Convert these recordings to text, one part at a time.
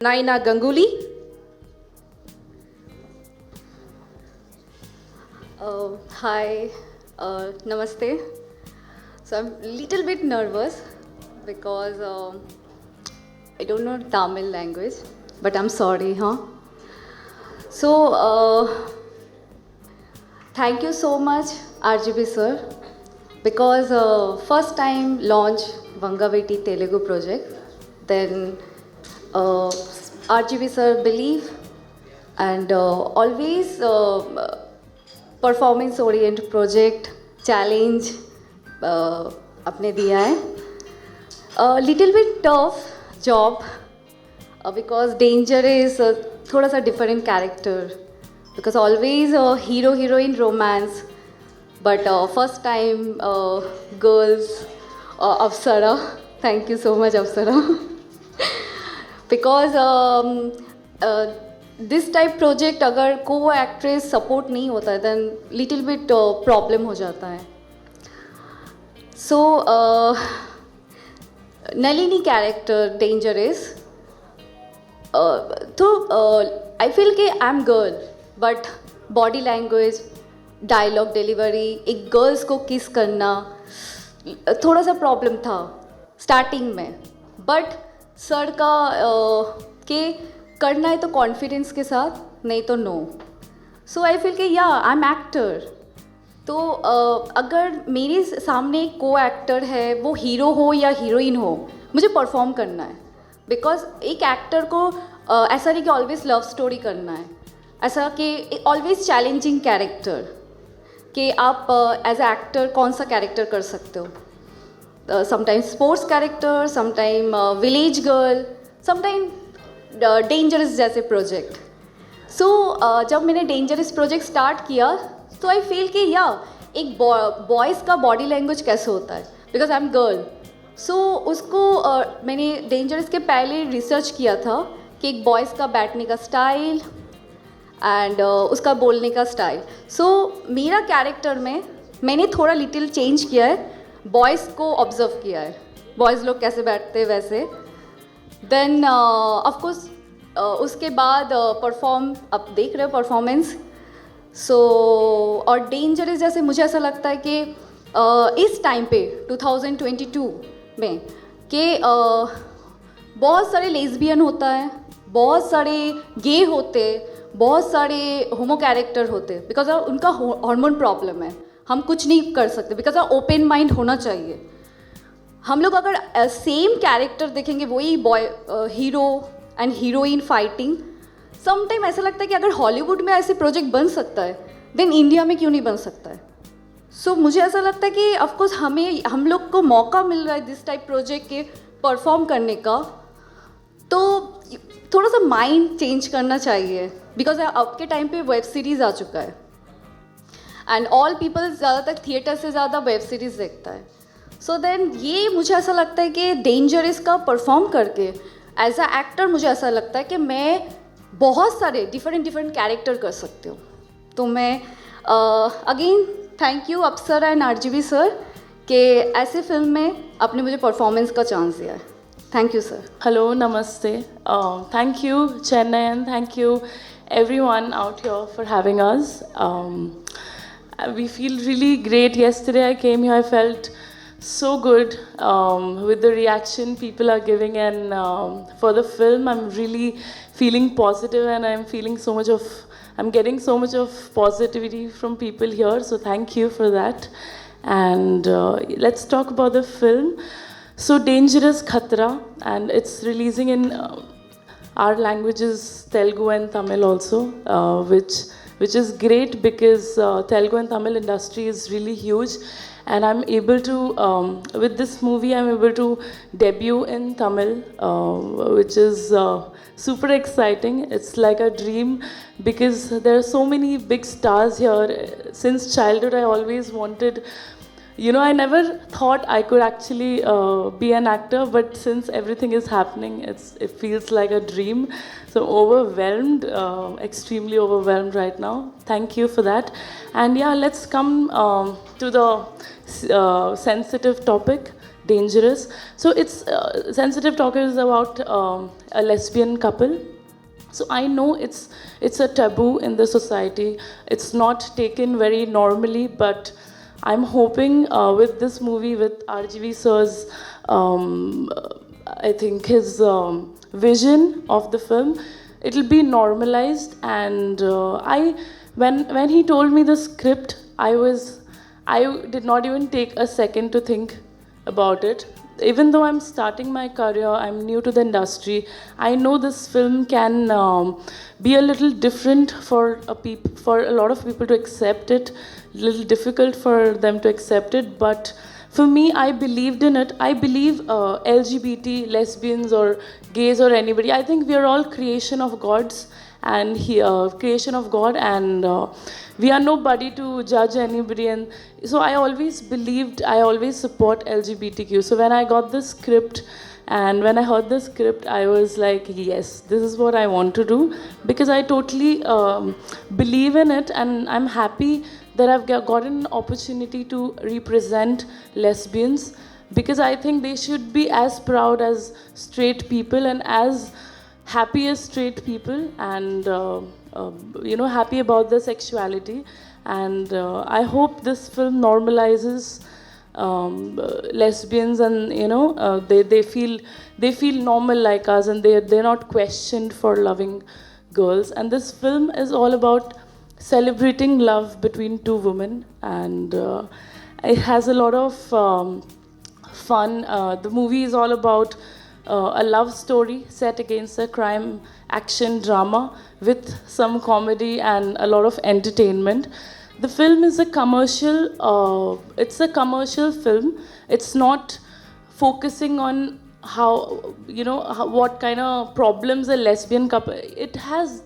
Naina Ganguly. Hi, Namaste. So I'm a little bit nervous because I don't know Tamil language, but I'm sorry, huh? So thank you so much, RGB sir, because first time launch Vangaveti Telugu project, then RGB sir believe and always performance oriented project challenge अपने दिया है little bit tough job because danger is थोड़ा सा different character because always hero heroine romance but first time girls Apsara, thank you so much Apsara because this type project अगर को actress support नहीं होता है then little bit problem हो जाता है so Nalini character danger is तो I feel कि I am girl but body language dialogue delivery एक गर्ल्स को किस करना थोड़ा सा प्रॉब्लम था स्टार्टिंग में बट सर का कि करना है तो कॉन्फिडेंस के साथ नहीं तो नो सो आई फील कि या आई एम एक्टर तो अगर मेरे सामने एक को एक्टर है वो हीरो हो या हीरोइन हो मुझे परफॉर्म करना है बिकॉज एक एक्टर को ऐसा नहीं कि ऑलवेज लव स्टोरी करना है ऐसा कि ऑलवेज चैलेंजिंग कैरेक्टर कि आप एज ए एक्टर कौन सा कैरेक्टर कर सकते हो sometime sports character sometime village girl sometime dangerous जैसे प्रोजेक्ट सो जब मैंने डेंजरस प्रोजेक्ट स्टार्ट किया तो आई फील कि या एक बॉयज़ का बॉडी लैंग्वेज कैसे होता है because I am girl so उसको मैंने डेंजरस के पहले रिसर्च किया था कि एक बॉयज़ का बैठने का स्टाइल एंड उसका बोलने का स्टाइल सो मेरा कैरेक्टर में मैंने थोड़ा लिटिल चेंज किया है बॉयज़ को ऑब्जर्व किया है बॉयज़ लोग कैसे बैठते हैं वैसे देन ऑफकोर्स उसके बाद परफॉर्म अब देख रहे हो परफॉर्मेंस सो और डेंजरस जैसे मुझे ऐसा लगता है कि इस टाइम पे 2022 में कि बहुत सारे लेस्बियन होता है बहुत सारे गे होते बहुत सारे होमो कैरेक्टर होते बिकॉज उनका हार्मोन प्रॉब्लम है हम कुछ नहीं कर सकते बिकॉज ओपन माइंड होना चाहिए हम लोग अगर सेम कैरेक्टर देखेंगे वही boy hero and heroine fighting sometime ऐसा लगता है कि अगर हॉलीवुड में ऐसे प्रोजेक्ट बन सकता है देन इंडिया में क्यों नहीं बन सकता है सो मुझे ऐसा लगता है कि ऑफकोर्स हम लोग को मौका मिल रहा है दिस टाइप प्रोजेक्ट के परफॉर्म करने का तो थोड़ा सा माइंड चेंज करना चाहिए बिकॉज अब के टाइम पे वेब सीरीज़ आ चुका है एंड ऑल पीपल ज़्यादातर थिएटर से ज़्यादा वेब सीरीज़ देखता है सो देन ये मुझे ऐसा लगता है कि डेंजरस का परफॉर्म करके एज अ एक्टर मुझे ऐसा लगता है कि मैं बहुत सारे डिफरेंट कैरेक्टर कर सकते हो तो मैं again thank you Apsara and RGB sir कि ऐसे फिल्म में आपने मुझे परफॉर्मेंस का चांस दिया है thank you sir Hello, Namaste. Thank you, Chennai, and thank you everyone out here for having us. We feel really great. Yesterday I came here, I felt so good with the reaction people are giving, and for the film I'm really feeling positive, and I'm getting so much of positivity from people here, so thank you for that. And let's talk about the film. So Dangerous Khatra, and it's releasing in our languages Telugu and Tamil also, which is great because Telugu and Tamil industry is really huge, and I'm able to with this movie I'm able to debut in Tamil, which is super exciting. It's like a dream because there are so many big stars here. Since childhood I always wanted, I never thought I could actually be an actor, but since everything is happening, it feels like a dream. So overwhelmed, extremely overwhelmed right now. Thank you for that. And yeah, let's come to the sensitive topic. dangerous. So it's Sensitive Talk is about a lesbian couple. So I know it's a taboo in the society. It's not taken very normally, but I'm hoping with this movie, with RGV sir's, I think his vision of the film, it'll be normalized. And when he told me the script, I did not even take a second to think about it. Even though I'm starting my career, I'm new to the industry, I know this film can be a little different for for a lot of people to accept it, a little difficult for them to accept it. But for me, I believed in it. I believe LGBT, lesbians, or gays, or anybody, I think we are all creation of God's, and creation of God, and we are nobody to judge anybody. And so I always believed, I always support LGBTQ. So when I got the script and when I heard the script, I was like, yes, this is what I want to do, because I totally believe in it, and I'm happy that I've gotten an opportunity to represent lesbians, because I think they should be as proud as straight people and as happy as straight people, and happy about their sexuality. And I hope this film normalizes lesbians, and they feel normal like us, and they're not questioned for loving girls. And this film is all about celebrating love between two women, and it has a lot of fun. The movie is all about a love story set against a crime action drama with some comedy and a lot of entertainment. The film is a commercial. It's a commercial film. It's not focusing on what kind of problems a lesbian couple. It has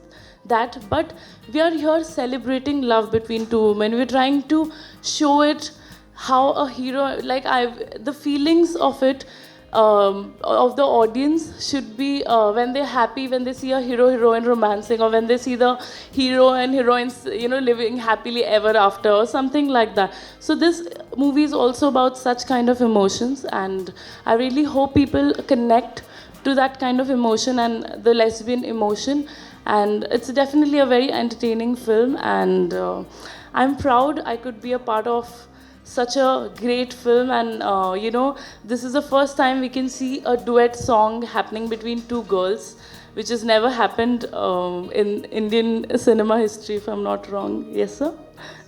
that, but we are here celebrating love between two women. We're trying to show it how a hero, the feelings of it, of the audience should be when they're happy, when they see a hero heroine romancing, or when they see the hero and heroines living happily ever after, or something like that. So this movie is also about such kind of emotions, and I really hope people connect to that kind of emotion and the lesbian emotion. And it's definitely a very entertaining film, and I'm proud I could be a part of such a great film. And this is the first time we can see a duet song happening between two girls, which has never happened in Indian cinema history, if I'm not wrong. Yes, sir?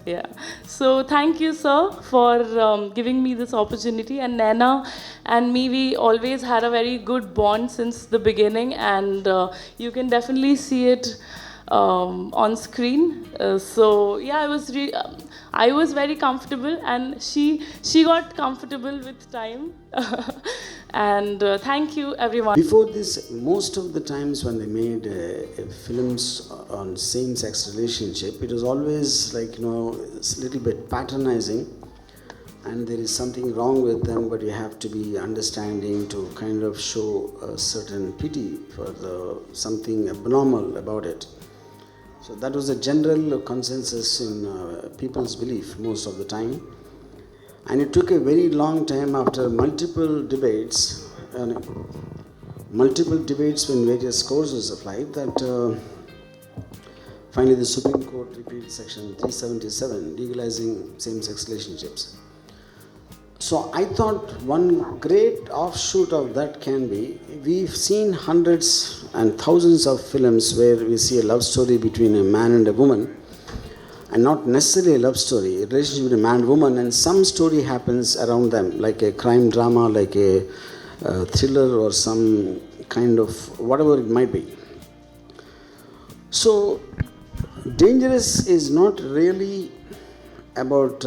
Yeah. So thank you, sir, for giving me this opportunity. And Naina and me, we always had a very good bond since the beginning, and you can definitely see it on screen. So yeah, I was very comfortable, and she got comfortable with time. And thank you, everyone. Before this, most of the times when they made films on same-sex relationship, it was always it's a little bit patronizing, and there is something wrong with them, but you have to be understanding to kind of show a certain pity for something abnormal about it. So that was a general consensus in people's belief most of the time. And it took a very long time after multiple debates in various courses of life that finally the Supreme Court repealed Section 377, legalizing same-sex relationships. So I thought one great offshoot of that can be, we've seen hundreds and thousands of films where we see a love story between a man and a woman, and not necessarily a love story, a relationship between a man and woman, and some story happens around them, like a crime drama, like a thriller, or some kind of whatever it might be. So Dangerous is not really about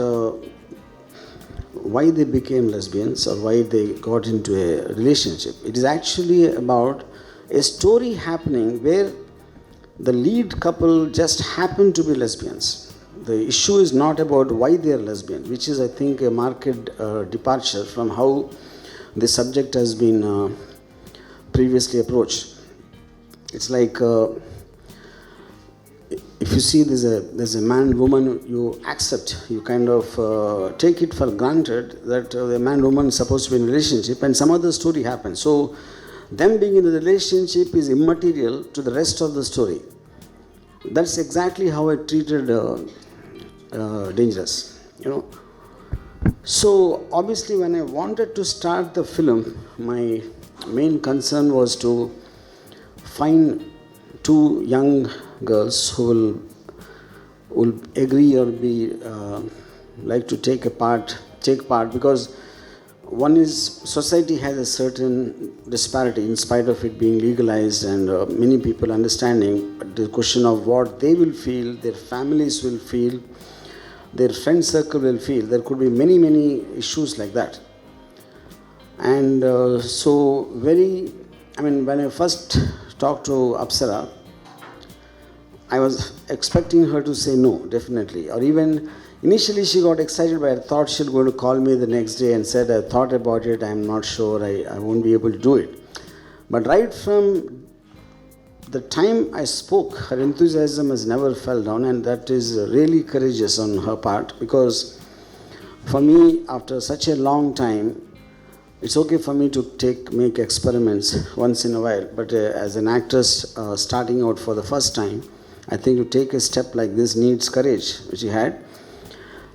why they became lesbians or why they got into a relationship. It is actually about a story happening where the lead couple just happen to be lesbians. The issue is not about why they are lesbian, which is, I think, a marked departure from how the subject has been previously approached. It's like if you see there's a man, woman, you accept, you kind of take it for granted that the man, woman is supposed to be in a relationship, and some other story happens. So them being in a relationship is immaterial to the rest of the story. That's exactly how I treated Dangerous, you know. So obviously when I wanted to start the film, my main concern was to find two young girls who will agree or be like to take part, because one is society has a certain disparity in spite of it being legalized and many people understanding, but the question of what they will feel, their families will feel, their friend circle will feel, there could be many issues like that. And when I first talked to Apsara, I was expecting her to say no, definitely. Or even initially she got excited, but I thought she was going to call me the next day and said, I thought about it, I'm not sure, I won't be able to do it. But right from the time I spoke, her enthusiasm has never fell down, and that is really courageous on her part, because for me, after such a long time, it's okay for me to make experiments once in a while, but as an actress starting out for the first time, I think to take a step like this needs courage, which she had.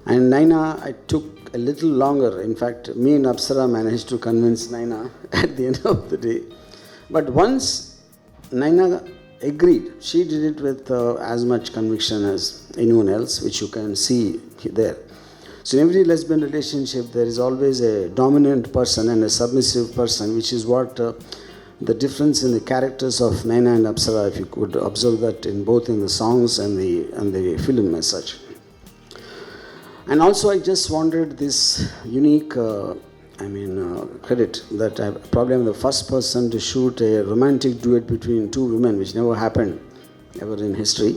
And Naina, I took a little longer. In fact, me and Apsara managed to convince Naina at the end of the day. But once Naina agreed, she did it with as much conviction as anyone else, which you can see there. So in every lesbian relationship, there is always a dominant person and a submissive person, which is what the difference in the characters of Naina and Apsara, if you could observe that in both in the songs and the film as such. And also I just wanted this unique credit that I probably am the first person to shoot a romantic duet between two women, which never happened ever in history.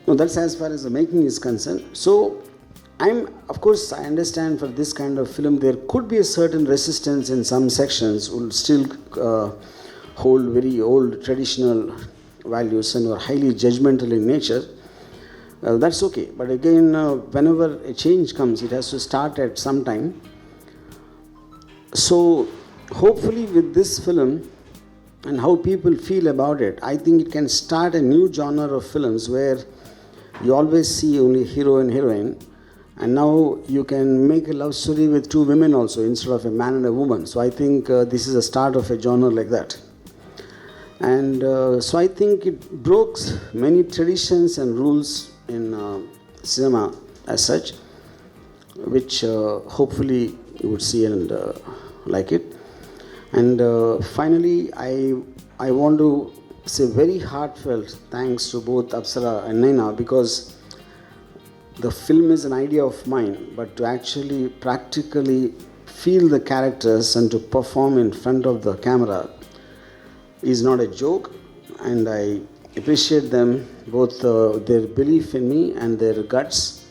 No, that's as far as the making is concerned. So of course, I understand for this kind of film, there could be a certain resistance in some sections, will still hold very old traditional values and are highly judgmental in nature. That's okay. But again, whenever a change comes, it has to start at some time. So hopefully with this film and how people feel about it, I think it can start a new genre of films where you always see only hero and heroine. And now you can make a love story with two women also instead of a man and a woman. So I think this is a start of a genre like that. And so I think it broke many traditions and rules in cinema as such, which hopefully you would see and like it. And finally, I want to say very heartfelt thanks to both Apsara and Naina, because the film is an idea of mine, but to actually practically feel the characters and to perform in front of the camera is not a joke. And I appreciate them, both their belief in me and their guts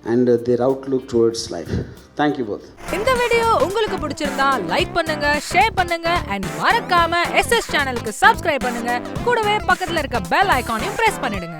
and their outlook towards life. Thank you both. இந்த video உங்களுக்கு பிடிச்சிருந்தா like பண்ணுங்க, share பண்ணுங்க and மறக்காம SS சேனலுக்கு subscribe பண்ணுங்க. கூடவே பக்கத்துல இருக்க பெல் ஐகானையும் பிரஸ் பண்ணிடுங்க.